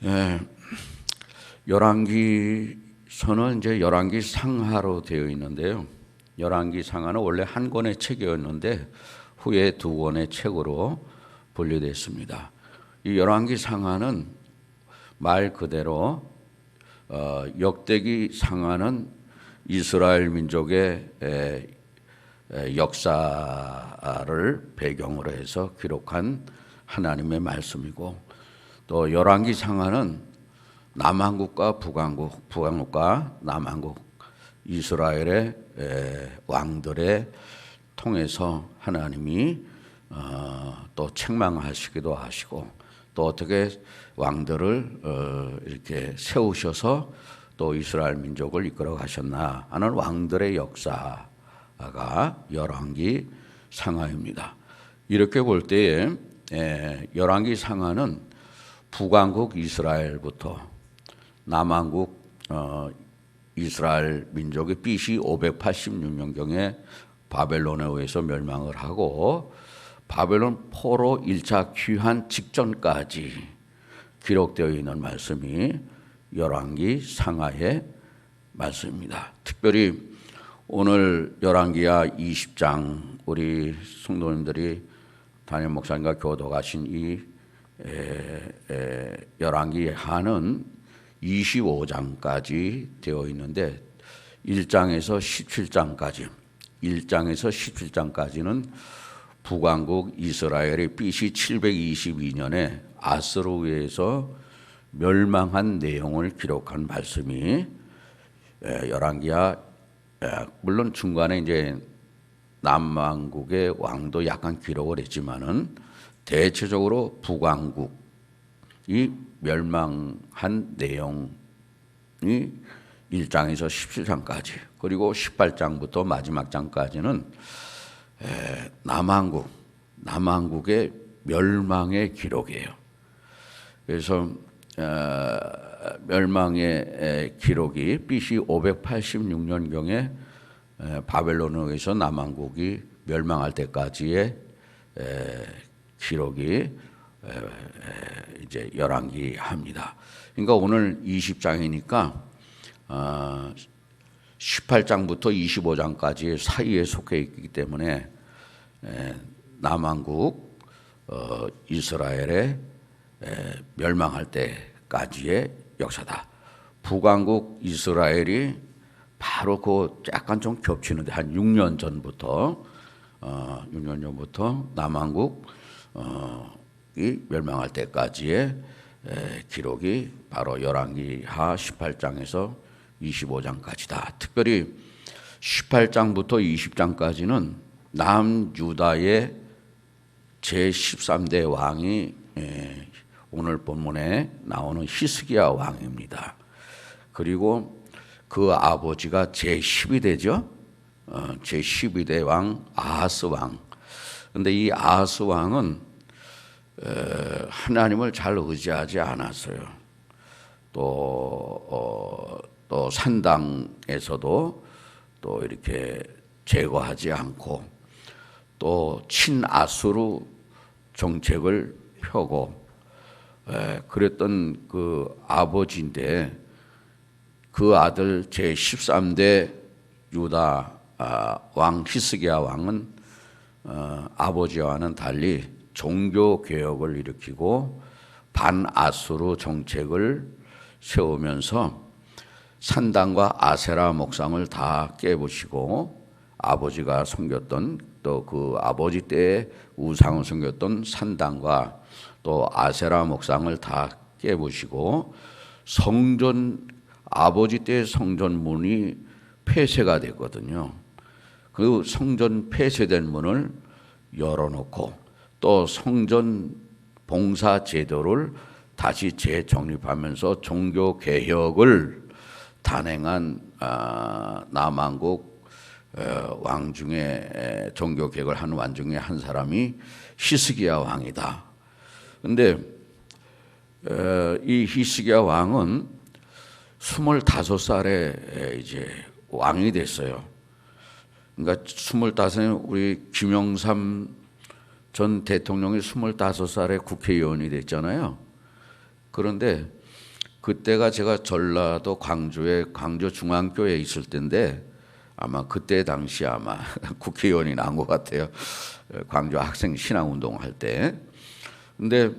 예, 열왕기서는 이제 열왕기 상하로 되어 있는데요. 열왕기 상하는 원래 한 권의 책이었는데 후에 두 권의 책으로 분리됐습니다. 이 열왕기 상하는 말 그대로 역대기 상하는 이스라엘 민족의 역사를 배경으로 해서 기록한 하나님의 말씀이고, 또 열왕기 상하는 남한국과 북한국과 남한국 이스라엘의 왕들의 통해서 하나님이 또 책망하시기도 하시고, 또 어떻게 왕들을 이렇게 세우셔서 또 이스라엘 민족을 이끌어 가셨나 하는 왕들의 역사가 열왕기 상하입니다. 이렇게 볼 때에 열왕기 상하는 북왕국 이스라엘부터 남왕국 이스라엘 민족의 BC 586년경에 바벨론에 의해서 멸망을 하고 바벨론 포로 1차 귀환 직전까지 기록되어 있는 말씀이 열왕기 상하의 말씀입니다. 특별히 오늘 열왕기하 20장 우리 성도님들이 담임 목사님과 교도하신 이 열왕기하는 25장까지 되어 있는데 1장에서 17장까지는 북왕국 이스라엘의 BC 722년에 아스로 의해서 멸망한 내용을 기록한 말씀이 열왕기하, 물론 중간에 이제 남왕국의 왕도 약간 기록을 했지만은 대체적으로 북왕국이 멸망한 내용이 1장에서 17장까지, 그리고 18장부터 마지막 장까지는 남왕국의 멸망의 기록이에요. 그래서 멸망의 기록이 BC 586년경에 바벨론에 의해서 남왕국이 멸망할 때까지의 기록이 이제 열왕기합니다. 그러니까 오늘 20장이니까 18장부터 25장까지 사이에 속해 있기 때문에 남왕국 이스라엘의 멸망할 때까지의 역사다. 북왕국 이스라엘이 바로 그 약간 좀 겹치는데 한 6년 전부터 남왕국 이 멸망할 때까지의 기록이 바로 열왕기하 18장에서 25장까지다. 특별히 18장부터 20장까지는 남유다의 제13대 왕이 오늘 본문에 나오는 히스기야 왕입니다. 그리고 그 아버지가 제12대죠. 제12대 왕 아하스 왕. 그런데 이 아하스 왕은 하나님을 잘 의지하지 않았어요. 또 산당에서도 또 이렇게 제거하지 않고 또 친아수르 정책을 펴고 그랬던 그 아버지인데, 그 아들 제13대 유다 왕 히스기야 왕은 아버지와는 달리 종교 개혁을 일으키고 반아수르 정책을 세우면서 산당과 아세라 목상을 다 깨부시고 아버지가 섬겼던, 또 그 아버지 때의 우상을 섬겼던 산당과 또 아세라 목상을 다 깨부시고 아버지 때의 성전문이 폐쇄가 됐거든요. 그 성전 폐쇄된 문을 열어놓고 또 성전 봉사 제도를 다시 재정립하면서 종교 개혁을 단행한 남왕국 왕 중에, 종교 개혁을 한 왕 중에 한 사람이 히스기야 왕이다. 그런데 이 히스기야 왕은 25살에 이제 왕이 됐어요. 그러니까 25에 우리 김영삼 전 대통령이 25살에 국회의원이 됐잖아요. 그런데 그때가 제가 전라도 광주에 광주중앙교회에 있을 때인데 아마 그때 당시 아마 국회의원이 나온 것 같아요. 광주 학생 신앙운동 할 때. 근데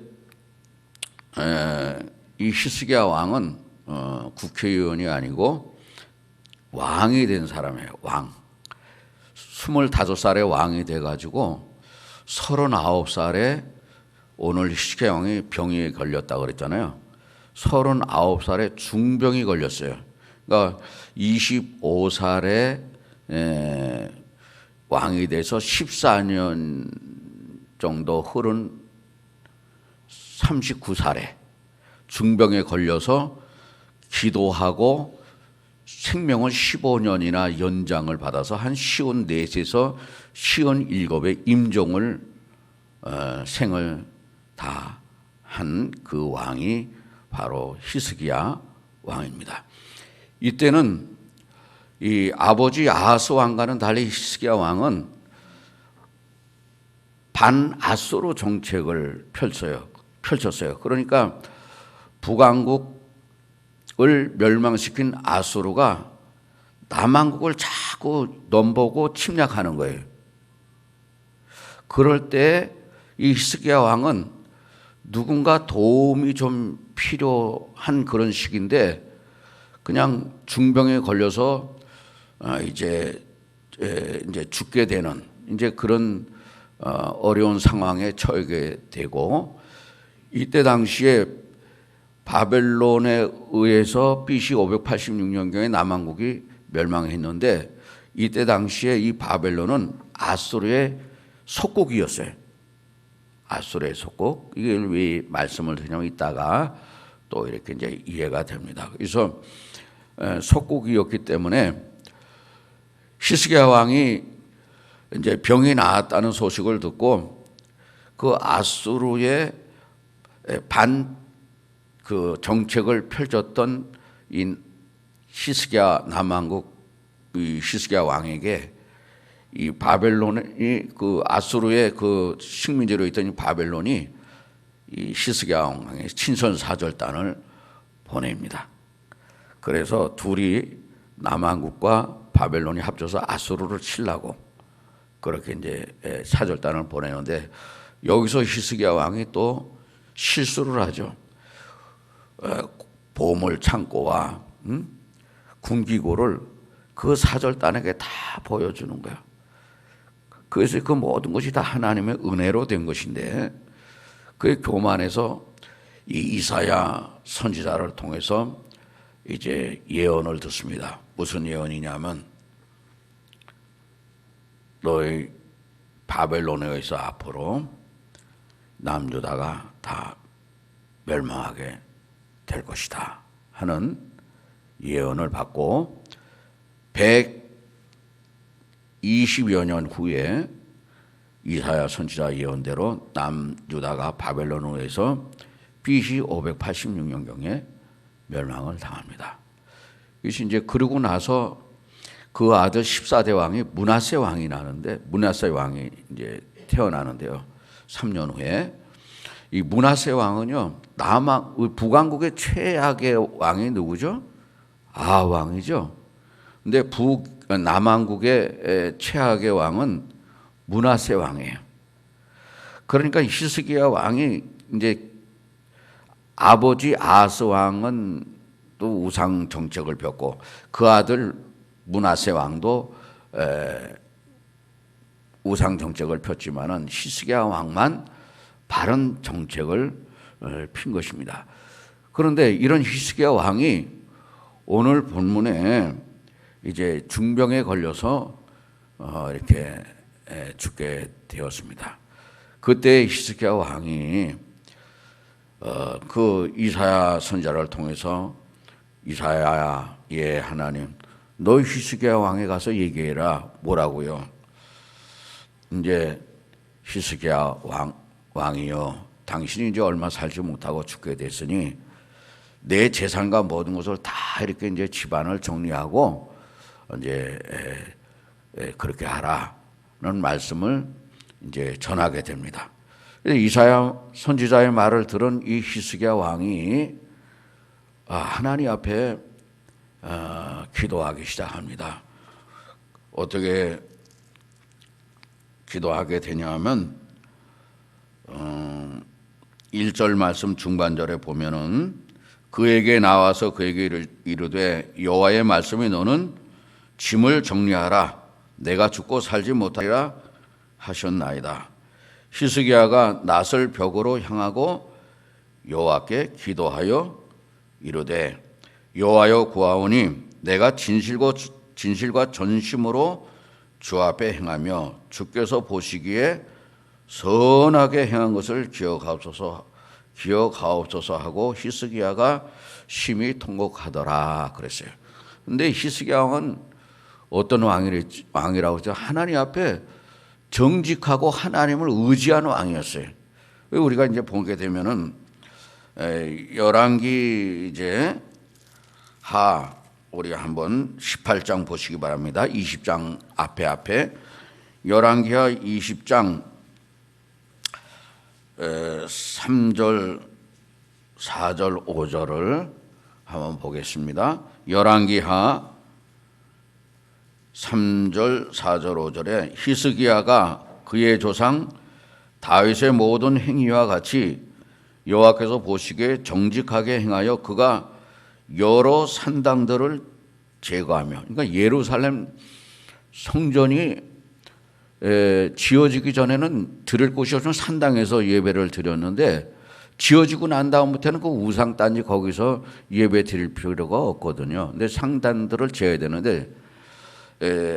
이 히스기야 왕은 국회의원이 아니고 왕이 된 사람이에요. 왕. 25살에 왕이 돼가지고 39살에 오늘 히스기야 왕이 병이 걸렸다고 그랬잖아요. 39살에 중병이 걸렸어요. 그러니까 25살에 왕이 돼서 14년 정도 흐른 39살에 중병에 걸려서 기도하고 생명을 15년이나 연장을 받아서 한 54세에서 57의 임종을 생을 다 한 그 왕이 바로 히스기야 왕입니다. 이때는 이 아버지 아하스 왕과는 달리 히스기야 왕은 반아수르 정책을 펼쳤어요. 그러니까 북왕국을 멸망시킨 아수르가 남왕국을 자꾸 넘보고 침략하는 거예요. 그럴 때 이 히스기야 왕은 누군가 도움이 좀 필요한 그런 시기인데 그냥 중병에 걸려서 이제 죽게 되는 이제 그런 어려운 상황에 처하게 되고, 이때 당시에 바벨론에 의해서 BC 586년경에 남왕국이 멸망했는데 이때 당시에 이 바벨론은 아수르의 속국이었어요. 아수르의 속국. 이걸 왜 말씀을 드리냐면 이따가 또 이렇게 이제 이해가 됩니다. 그래서 속국이었기 때문에 히스기야 왕이 이제 병이 나았다는 소식을 듣고 그 아수르의 그 정책을 펼쳤던 이 히스기야 남왕국 이 히스기야 왕에게 이 바벨론이 그 아수르의 그 식민지로 있던 이 바벨론이 이 히스기야 왕의 친선 사절단을 보냅니다. 그래서 둘이 남왕국과 바벨론이 합쳐서 아수르를 치려고 그렇게 이제 사절단을 보내는데 여기서 히스기야 왕이 또 실수를 하죠. 보물 창고와 군기고를 그 사절단에게 다 보여주는 거예요. 그래서 그 모든 것이 다 하나님의 은혜로 된 것인데 그의 교만해서 이 이사야 선지자를 통해서 이제 예언을 듣습니다. 무슨 예언이냐면 너희 바벨론에 의해서 앞으로 남유다가 다 멸망하게 될 것이다 하는 예언을 받고 120여 년 후에 이사야 선지자 예언대로 남유다가 바벨론에 의해서 BC 586년경에 멸망을 당합니다. 이것이 이제 그러고 나서 그 아들 14대 왕이 므낫세 왕이 나는데 므낫세 왕이 이제 태어나는데요. 3년 후에 이 므낫세 왕은요 북왕국의 최악의 왕이 누구죠? 왕이죠. 근데 남왕국의 최악의 왕은 므낫세 왕이에요. 그러니까 히스기야 왕이 이제 아버지 아하스 왕은 또 우상 정책을 폈고 그 아들 므낫세 왕도 우상 정책을 폈지만은 히스기야 왕만 바른 정책을 핀 것입니다. 그런데 이런 히스기야 왕이 오늘 본문에 이제 중병에 걸려서 이렇게 죽게 되었습니다. 그때 히스기야 왕이 그 이사야 선지자를 통해서 이사야야, 예 하나님, 너 히스기야 왕에 가서 얘기해라. 뭐라고요? 이제 히스기야 왕이요, 당신이 이제 얼마 살지 못하고 죽게 됐으니 내 재산과 모든 것을 다 이렇게 이제 집안을 정리하고 이제 그렇게 하라는 말씀을 이제 전하게 됩니다. 이사야 선지자의 말을 들은 이 히스기야 왕이 하나님 앞에 기도하기 시작합니다. 어떻게 기도하게 되냐면 1절 말씀 중반절에 보면은 그에게 나와서 그에게 이르되 여호와의 말씀이 너는 짐을 정리하라 내가 죽고 살지 못하리라 하셨나이다. 히스기야가 낫을 벽으로 향하고 여호와께 기도하여 이르되 여호와여 구하오니 내가 진실과 전심으로 주 앞에 행하며 주께서 보시기에 선하게 행한 것을 기억하옵소서 하고 히스기야가 심히 통곡하더라 그랬어요. 근데 히스기야 왕은 어떤 왕이라고 하죠? 하나님 앞에 정직하고 하나님을 의지하는 왕이었어요. 우리가 이제 보게 되면은 열왕기 이제 우리가 한번 18장 보시기 바랍니다. 20장 앞에 열왕기하 20장 3절, 4절, 5절을 한번 보겠습니다. 열왕기하 3절, 4절, 5절에 히스기야가 그의 조상 다윗의 모든 행위와 같이 여호와께서 보시기에 정직하게 행하여 그가 여러 산당들을 제거하며, 그러니까 예루살렘 성전이 지어지기 전에는 드릴 곳이 없으면 산당에서 예배를 드렸는데 지어지고 난 다음부터는 그 우상 단지 거기서 예배 드릴 필요가 없거든요. 근데 상단들을 지어야 되는데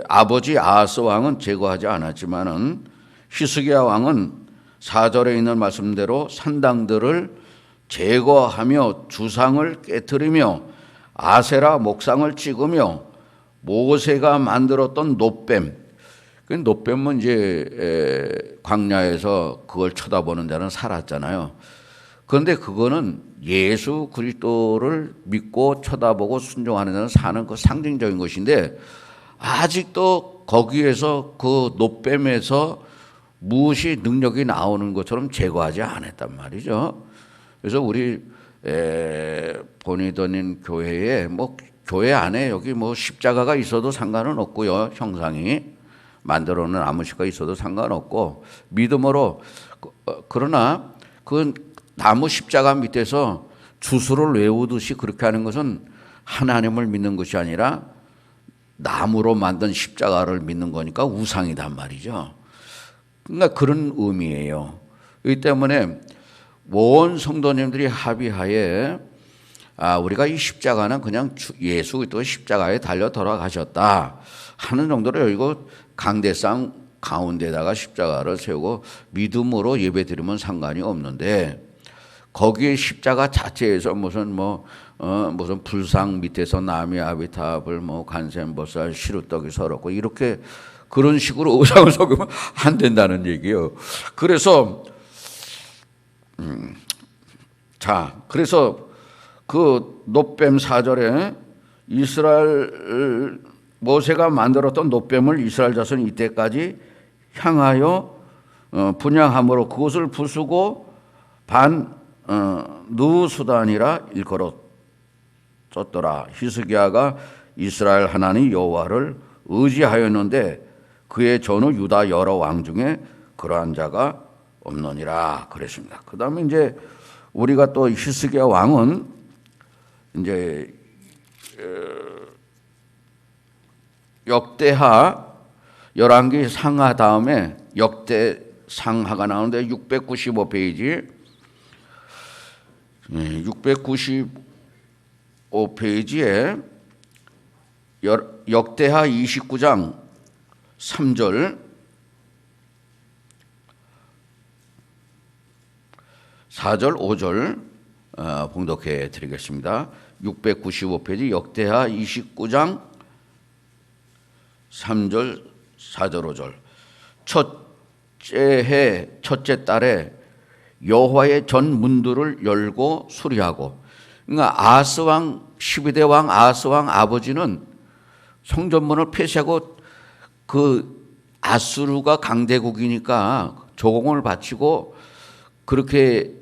아버지 아하스 왕은 제거하지 않았지만은 히스기야 왕은 4절에 있는 말씀대로 산당들을 제거하며 주상을 깨트리며 아세라 목상을 찍으며 모세가 만들었던 놋뱀, 그 놋뱀은 이제 광야에서 그걸 쳐다보는 자는 살았잖아요. 그런데 그거는 예수 그리스도를 믿고 쳐다보고 순종하는 자는 사는 그 상징적인 것인데 아직도 거기에서 그 놋뱀에서 무엇이 능력이 나오는 것처럼 제거하지 않았단 말이죠. 그래서 우리 본이 다닌 교회에 교회 안에 여기 십자가가 있어도 상관은 없고요. 형상이 만들어 놓은 나무씨가 있어도 상관없고 믿음으로 그러나 그 나무 십자가 밑에서 주수를 외우듯이 그렇게 하는 것은 하나님을 믿는 것이 아니라 나무로 만든 십자가를 믿는 거니까 우상이단 말이죠. 그러니까 그런 의미예요. 이 때문에 온 성도님들이 합의하에 우리가 이 십자가는 그냥 예수 그리스도 십자가에 달려 돌아가셨다 하는 정도로 여기고 강대상 가운데다가 십자가를 세우고 믿음으로 예배드리면 상관이 없는데 거기에 십자가 자체에서 무슨 불상 밑에서 나무 아비탑을 간센보살 시루떡이 서럽고 이렇게 그런 식으로 우상을 섬기면 안 된다는 얘기예요. 그래서 그래서 그 놋뱀 4절에 이스라엘 모세가 만들었던 놋뱀을 이스라엘 자손이 이때까지 향하여 분향함으로 그것을 부수고 누수단이라 일컬었더라. 히스기야가 이스라엘 하나님 여호와를 의지하였는데 그의 전후 유다 여러 왕 중에 그러한 자가 없느니라 그랬습니다. 그 다음에 이제 우리가 또 히스기야 왕은 이제 역대하 열왕기 상하 다음에 역대 상하가 나오는데 695페이지 695페이지에 역대하 29장 3절 4절 5절 봉독해 드리겠습니다. 695페이지 역대하 29장 3절 4절 5절 첫째 해 첫째 달에 여호와의 전 문들을 열고 수리하고, 그러니까 아하스 왕 12대 왕 아하스 왕 아버지는 성전문을 폐쇄하고 그 아수르가 강대국이니까 조공을 바치고 그렇게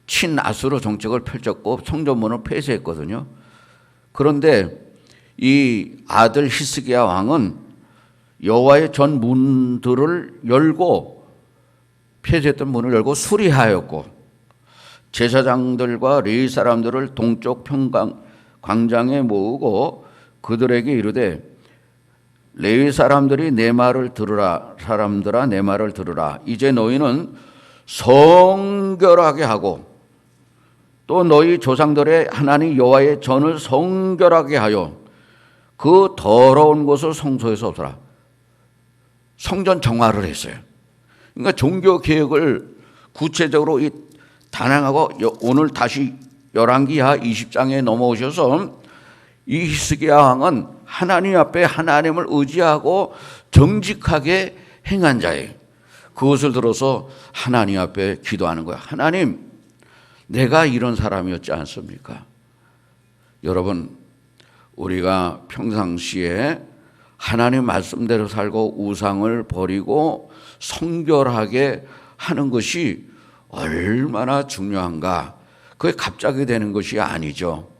친아수르 정책을 펼쳤고 성전문을 폐쇄했거든요. 그런데 이 아들 히스기야 왕은 여호와의 전 문들을 열고 폐쇄했던 문을 열고 수리하였고 제사장들과 레위 사람들을 동쪽 평강 광장에 모으고 그들에게 이르되 레위 사람들이 내 말을 들으라. 사람들아 내 말을 들으라. 이제 너희는 성결하게 하고 또 너희 조상들의 하나님 여호와의 전을 성결하게 하여 그 더러운 곳을 성소에서 없애라. 성전 정화를 했어요. 그러니까 종교 개혁을 구체적으로 단행하고 오늘 다시 열왕기하 20장에 넘어오셔서 이 히스기야 왕은 하나님 앞에 하나님을 의지하고 정직하게 행한 자예요. 그것을 들어서 하나님 앞에 기도하는 거야. 하나님, 내가 이런 사람이었지 않습니까? 여러분, 우리가 평상시에 하나님 말씀대로 살고 우상을 버리고 성결하게 하는 것이 얼마나 중요한가. 그게 갑자기 되는 것이 아니죠.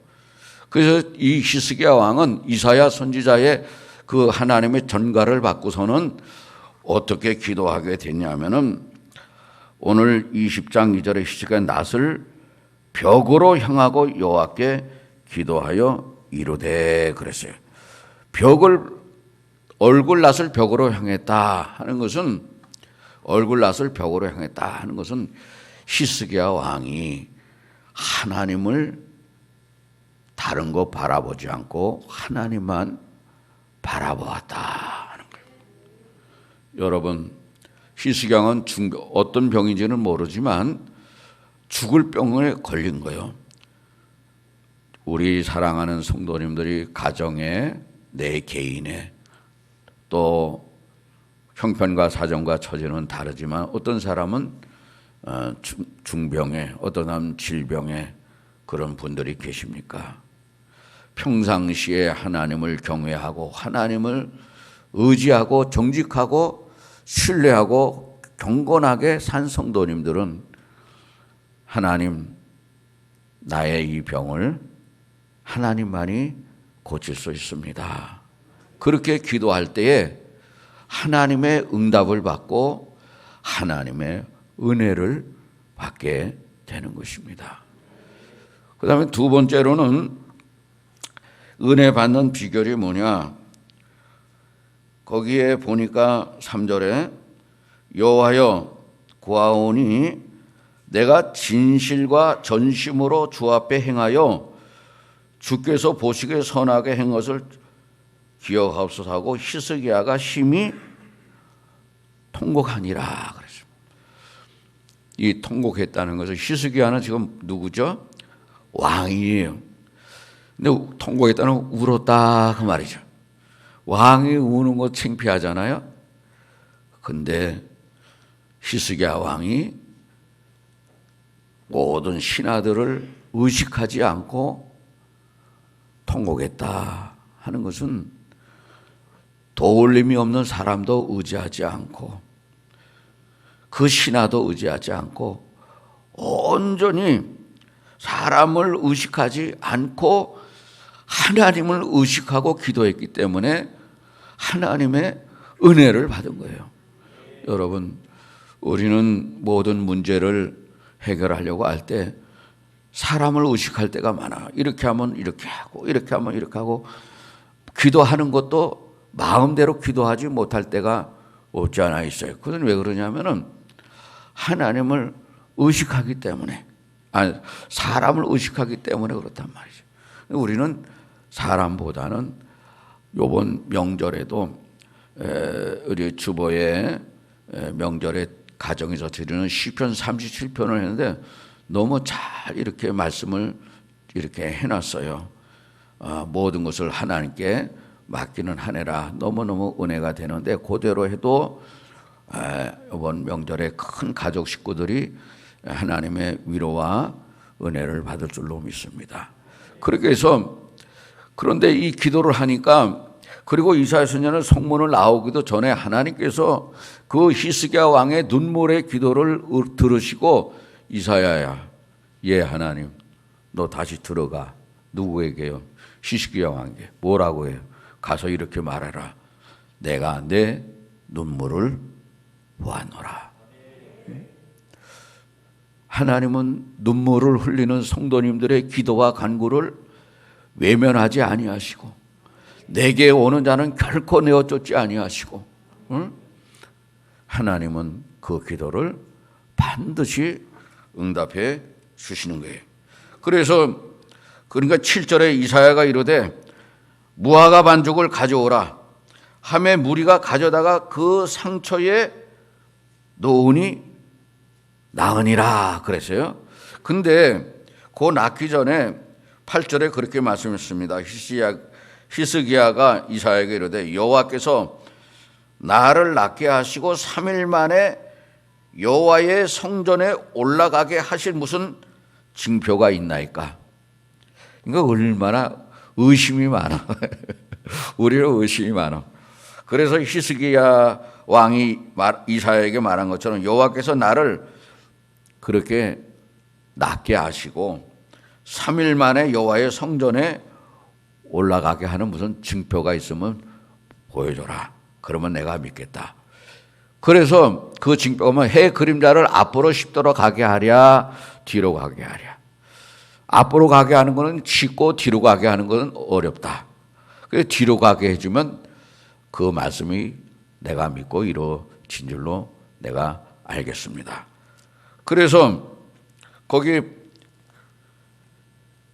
그래서 이 히스기야 왕은 이사야 선지자의 그 하나님의 전가를 받고서는 어떻게 기도하게 됐냐면은 오늘 20장 2절에 히스기야 낫을 벽으로 향하고 여호와께 기도하여 이르되 그랬어요. 얼굴 낫을 벽으로 향했다 하는 것은 얼굴 낫을 벽으로 향했다 하는 것은 히스기야 왕이 하나님을 다른 거 바라보지 않고 하나님만 바라보았다 하는 거예요. 여러분, 히스기야 왕은 어떤 병인지는 모르지만 죽을 병에 걸린 거예요. 우리 사랑하는 성도님들이 가정에 내 개인에 또 형편과 사정과 처지는 다르지만 어떤 사람은 중병에 어떤 사람은 질병에 그런 분들이 계십니까? 평상시에 하나님을 경외하고 하나님을 의지하고 정직하고 신뢰하고 경건하게 산 성도님들은 하나님, 나의 이 병을 하나님만이 고칠 수 있습니다. 그렇게 기도할 때에 하나님의 응답을 받고 하나님의 은혜를 받게 되는 것입니다. 그 다음에 두 번째로는 은혜 받는 비결이 뭐냐? 거기에 보니까 3절에 여호와여 구하오니 내가 진실과 전심으로 주 앞에 행하여 주께서 보시기에 선하게 한 것을 기억하옵소서 하고 히스기야가 심히 통곡하니라 그랬습니다. 이 통곡했다는 것은 히스기야는 지금 누구죠? 왕이에요. 근데 통곡했다는 건 울었다 그 말이죠. 왕이 우는 거 창피하잖아요. 근데 히스기야 왕이 모든 신하들을 의식하지 않고 통곡했다 하는 것은 도울림이 없는 사람도 의지하지 않고 그 신하도 의지하지 않고 온전히 사람을 의식하지 않고 하나님을 의식하고 기도했기 때문에 하나님의 은혜를 받은 거예요. 여러분, 우리는 모든 문제를 해결하려고 할 때 사람을 의식할 때가 많아. 이렇게 하면 이렇게 하고 이렇게 하면 이렇게 하고 기도하는 것도 마음대로 기도하지 못할 때가 없지 않아 있어요. 그건 왜 그러냐면은 하나님을 의식하기 때문에, 아니 사람을 의식하기 때문에 그렇단 말이죠. 우리는 사람보다는 이번 명절에도 우리 주보의 명절에 가정에서 드리는 시편 37편을 했는데 너무 잘 이렇게 말씀을 이렇게 해놨어요. 모든 것을 하나님께 맡기는 한 해라. 너무너무 은혜가 되는데 그대로 해도 이번 명절에 큰 가족 식구들이 하나님의 위로와 은혜를 받을 줄로 믿습니다. 그렇게 해서 그런데 이 기도를 하니까 그리고 이사야 선지자는 성문을 나오기도 전에 하나님께서 그 히스기야 왕의 눈물의 기도를 들으시고 이사야야 예, 하나님, 너 다시 들어가. 누구에게요? 히스기야 왕에게. 뭐라고 해요? 가서 이렇게 말해라. 내가 내 눈물을 보았노라. 하나님은 눈물을 흘리는 성도님들의 기도와 간구를 외면하지 아니하시고, 내게 오는 자는 결코 내어 쫓지 아니하시고, 하나님은 그 기도를 반드시 응답해 주시는 거예요. 그래서 그러니까 7절에 이사야가 이르되 무화과 반죽을 가져오라 하매 무리가 가져다가 그 상처에 놓으니 나으니라 그랬어요. 근데 그 낳기 전에 8절에 그렇게 말씀했습니다. 히스기야가 이사야에게 이르되 여호와께서 나를 낳게 하시고 3일 만에 여호와의 성전에 올라가게 하실 무슨 징표가 있나이까? 그러니까 얼마나 의심이 많아. 우리는 의심이 많아. 그래서 히스기야 왕이 이사야에게 말한 것처럼 여호와께서 나를 그렇게 낳게 하시고 3일 만에 여호와의 성전에 올라가게 하는 무슨 징표가 있으면 보여줘라. 그러면 내가 믿겠다. 그래서 그 징표가 해 그림자를 앞으로 10도로 가게 하랴 뒤로 가게 하랴. 앞으로 가게 하는 것은 쉽고 뒤로 가게 하는 것은 어렵다. 그래서 뒤로 가게 해주면 그 말씀이 내가 믿고 이루어진 줄로 내가 알겠습니다. 그래서 거기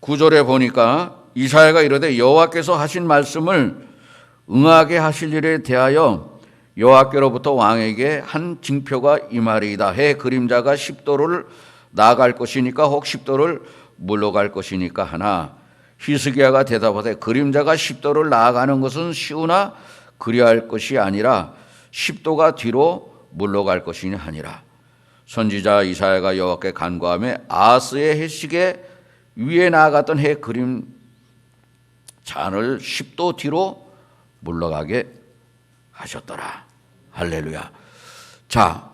9절에 보니까 이사야가 이르되 여호와께서 하신 말씀을 응하게 하실 일에 대하여 여호와께로부터 왕에게 한 징표가 이 말이다. 해 그림자가 10도를 나아갈 것이니까 혹 10도를 물러갈 것이니까 하나 히스기야가 대답하되 그림자가 10도를 나아가는 것은 쉬우나 그리할 것이 아니라 10도가 뒤로 물러갈 것이니 하니라. 선지자 이사야가 여호와께 간구하며 아하스의 해식에 위에 나아갔던 해 그림 잔을 10도 뒤로 물러가게 하셨더라. 할렐루야. 자,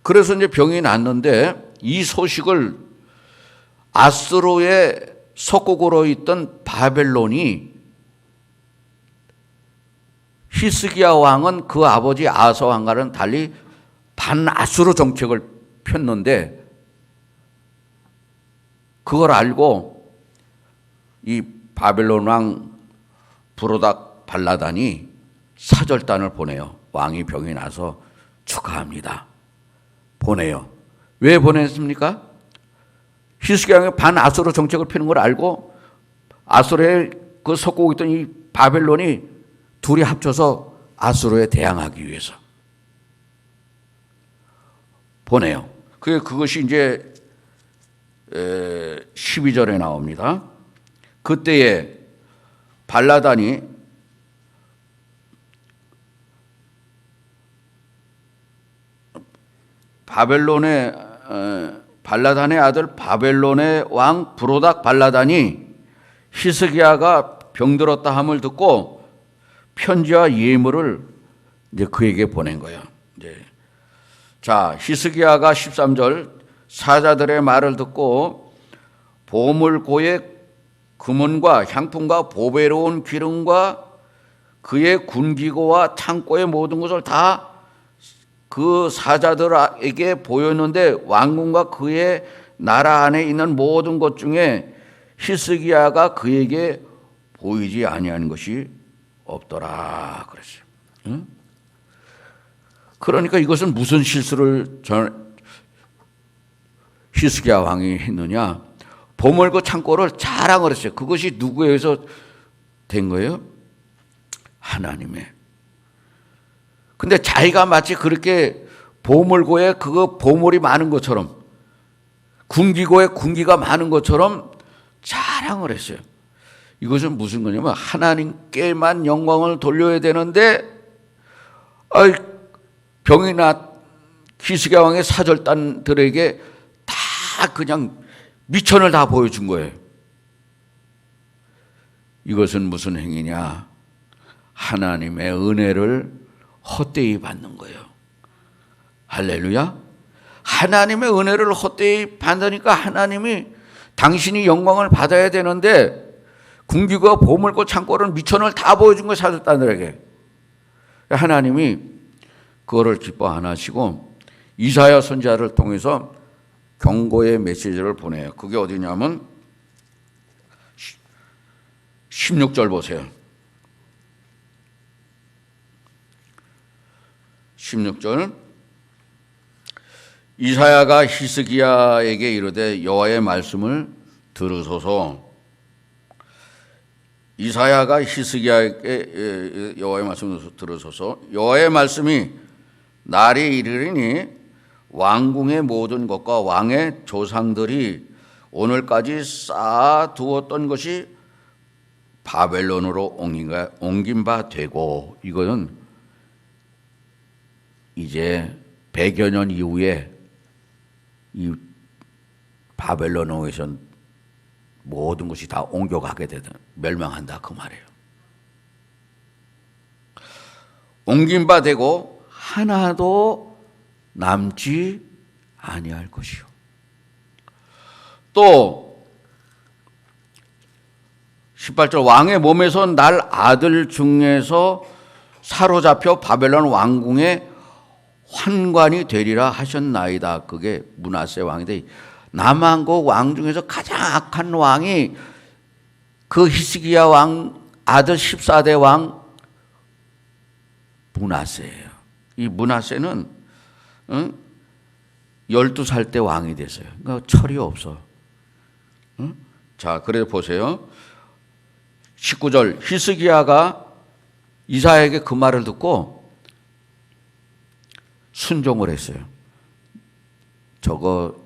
그래서 이제 병이 났는데 이 소식을 아수르의 속국으로 있던 바벨론이 히스기야 왕은 그 아버지 아사 왕과는 달리 반아수르 정책을 폈는데 그걸 알고 이 바벨론 왕 브로닥 발라단이 사절단을 보내요. 왕이 병이 나서 축하합니다. 보내요. 왜 보냈습니까? 히스기야 왕이 반아수르 정책을 펴는 걸 알고 아수르의 그 속국에 있던 이 바벨론이 둘이 합쳐서 아수르에 대항하기 위해서 보내요. 그것이 이제 12절에 나옵니다. 그때에 발라단이 발라단의 아들 바벨론의 왕 브로닥 발라단이 히스기야가 병들었다 함을 듣고 편지와 예물을 이제 그에게 보낸 거예요. 자, 히스기야가 13절 사자들의 말을 듣고 보물고의 금은과 향품과 보배로운 기름과 그의 군기고와 창고의 모든 것을 다 그 사자들에게 보였는데 왕궁과 그의 나라 안에 있는 모든 것 중에 히스기야가 그에게 보이지 아니한 것이 없더라 그랬어요. 응? 그러니까 이것은 무슨 실수를 히스기야 왕이 했느냐? 보물고 창고를 자랑을 했어요. 그것이 누구에 의해서 된 거예요? 하나님의. 근데 자기가 마치 그렇게 보물고에 그거 보물이 많은 것처럼 군기고에 군기가 많은 것처럼 자랑을 했어요. 이것은 무슨 거냐면 하나님께만 영광을 돌려야 되는데 병이 난 히스기야 왕의 사절단들에게 다 그냥 미천을 다 보여준 거예요. 이것은 무슨 행위냐? 하나님의 은혜를 헛되이 받는 거예요. 할렐루야. 하나님의 은혜를 헛되이 받으니까 하나님이 당신이 영광을 받아야 되는데 궁기가 보물고 창고를 미천을 다 보여준 거예요, 사절단들에게. 하나님이 그거를 기뻐 안 하시고 이사야 선지자를 통해서 경고의 메시지를 보내요. 그게 어디냐면 16절 보세요. 16절 이사야가 히스기야에게 이르되 여호와의 말씀을 들으소서. 이사야가 히스기야에게 여호와의 말씀을 들으소서. 여호와의 말씀이 날이 이르리니 왕궁의 모든 것과 왕의 조상들이 오늘까지 쌓아두었던 것이 바벨론으로 옮긴 바 되고, 이거는 이제 100여 년 이후에 이 바벨론에서 모든 것이 다 옮겨가게 되든 멸망한다 그 말이에요. 옮긴 바 되고 하나도 남지 아니할 것이요. 또 18절 왕의 몸에서 날 아들 중에서 사로잡혀 바벨론 왕궁의 환관이 되리라 하셨나이다. 그게 므낫세 왕인데 남한국 왕 중에서 가장 악한 왕이 그 히스기야 왕 아들 14대 왕 므낫세예요. 이 므낫세는 12살 때 왕이 됐어요. 그러니까 철이 없어. 자, 그래서 보세요. 19절 히스기야가 이사야에게 그 말을 듣고 순종을 했어요. 저거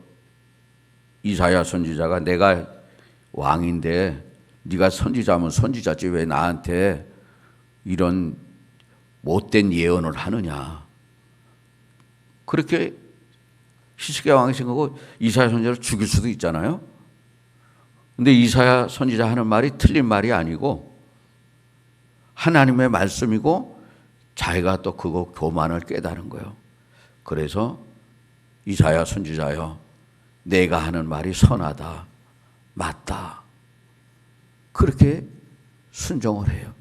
이사야 선지자가 내가 왕인데 네가 선지자면 선지자지 왜 나한테 이런 못된 예언을 하느냐. 그렇게 히스기야 왕이 생각하고 이사야 선지자를 죽일 수도 있잖아요. 근데 이사야 선지자 하는 말이 틀린 말이 아니고 하나님의 말씀이고 자기가 또 그거 교만을 깨달은 거예요. 그래서 이사야 선지자여 내가 하는 말이 선하다, 맞다. 그렇게 순종을 해요.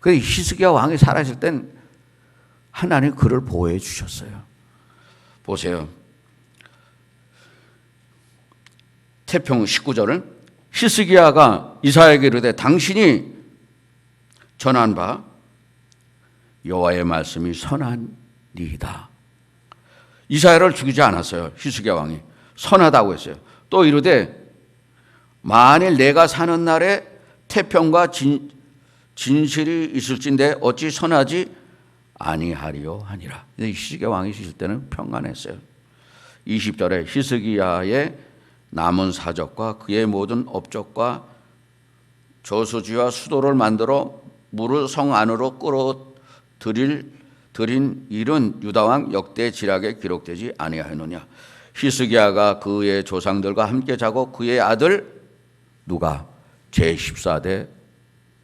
그래서 히스기야 왕이 살아있을 땐 하나님 그를 보호해 주셨어요. 보세요. 태평 19절은 히스기야가 이사야에게 이르되 당신이 전한 바 여호와의 말씀이 선하니이다. 이사야를 죽이지 않았어요. 히스기야 왕이 선하다고 했어요. 또 이르되 만일 내가 사는 날에 태평과 진실이 있을진데 어찌 선하지 아니하리요 하니라. 히스기야 왕이 있을 때는 평안했어요. 20절에 히스기야의 남은 사적과 그의 모든 업적과 저수지와 수도를 만들어 물을 성 안으로 끌어들인 일은 유다왕 역대 지략에 기록되지 아니하였느냐. 히스기야가 그의 조상들과 함께 자고 그의 아들 누가 제14대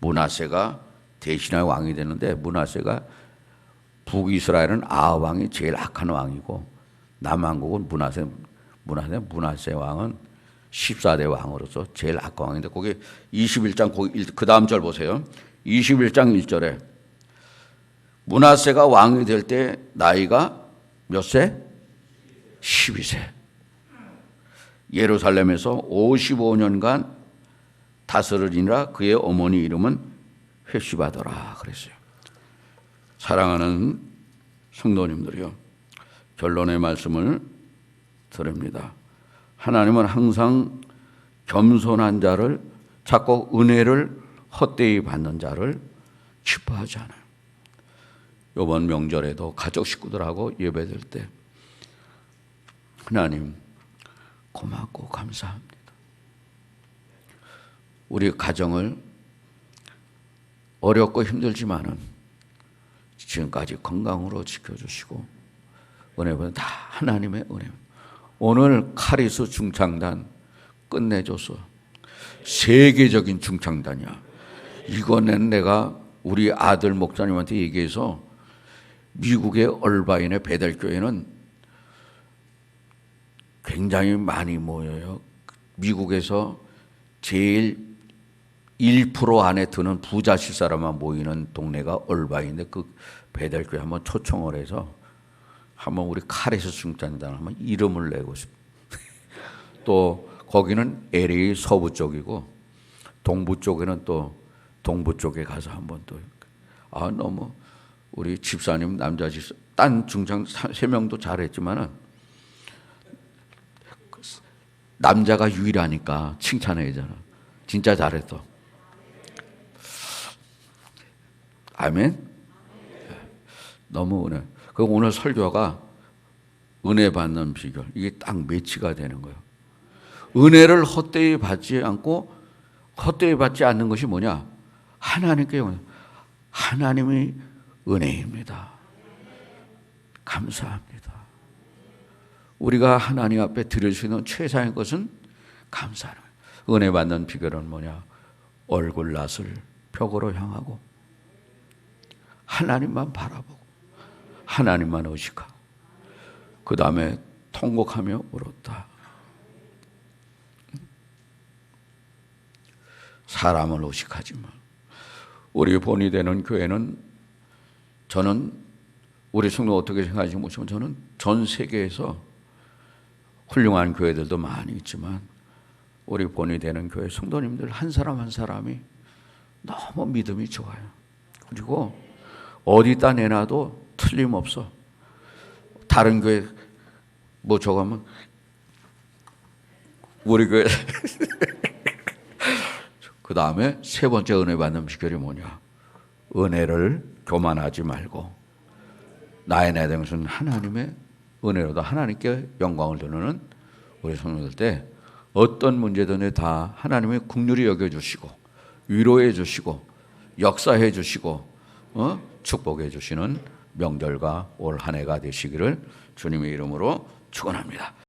므낫세가 대신할 왕이 되는데, 므낫세가 북이스라엘은 아합 왕이 제일 악한 왕이고 남한국은 므낫세 왕은 14대 왕으로서 제일 악한 왕인데, 거기 21장 그 다음 절 보세요. 21장 1절에 므낫세가 왕이 될 때 나이가 몇 세? 12세. 예루살렘에서 55년간 다스리니라. 그의 어머니 이름은 회시바더라 그랬어요. 사랑하는 성도님들이요, 결론의 말씀을 드립니다. 하나님은 항상 겸손한 자를 찾고 은혜를 헛되이 받는 자를 기뻐하지 않아요. 이번 명절에도 가족 식구들하고 예배드릴 때 하나님 고맙고 감사합니다. 우리 가정을 어렵고 힘들지만은 지금까지 건강으로 지켜주시고 은혜는 다 하나님의 은혜. 오늘 카리스 중창단 끝내줘서 세계적인 중창단이야. 이거는 내가 우리 아들 목사님한테 얘기해서 미국의 얼바인의 베델교회는 굉장히 많이 모여요. 미국에서 제일 1% 안에 드는 부자 실사람만 모이는 동네가 얼바인데 그 베델교회 한번 초청을 해서 한번 우리 카레스 중장단 한번 이름을 내고 싶. 또 거기는 LA 서부 쪽이고 동부 쪽에는 또 동부 쪽에 가서 한번 또 너무 우리 집사님 남자 집사 딴 중장 3명도 잘했지만은 남자가 유일하니까 칭찬해야 되잖아. 진짜 잘했어. 아멘. 너무 은혜. 그 오늘 설교가 은혜 받는 비결. 이게 딱 매치가 되는 거예요. 은혜를 헛되이 받지 않고 헛되이 받지 않는 것이 뭐냐? 하나님께 하나님이 은혜입니다. 감사합니다. 우리가 하나님 앞에 드릴 수 있는 최상의 것은 감사하는 거예요. 은혜 받는 비결은 뭐냐? 얼굴 낯을 벽으로 향하고 하나님만 바라보고 하나님만 의식하고 그 다음에 통곡하며 울었다. 사람을 의식하지만 우리 본이 되는 교회는 저는 우리 성도 어떻게 생각하시는지 모르지만 저는 전 세계에서 훌륭한 교회들도 많이 있지만 우리 본이 되는 교회 성도님들 한 사람 한 사람이 너무 믿음이 좋아요. 그리고 어디다 내놔도 틀림없어. 다른 교회 뭐 저거 하면 우리 교회 그 다음에 세 번째 은혜 받는 비결이 뭐냐? 은혜를 교만하지 말고 나의 내등은 하나님의 은혜로도 하나님께 영광을 드리는 우리 성도들 때 어떤 문제든지 다 하나님의 긍휼히 여겨주시고 위로해 주시고 역사해 주시고 축복해 주시는 명절과 올 한 해가 되시기를 주님의 이름으로 축원합니다.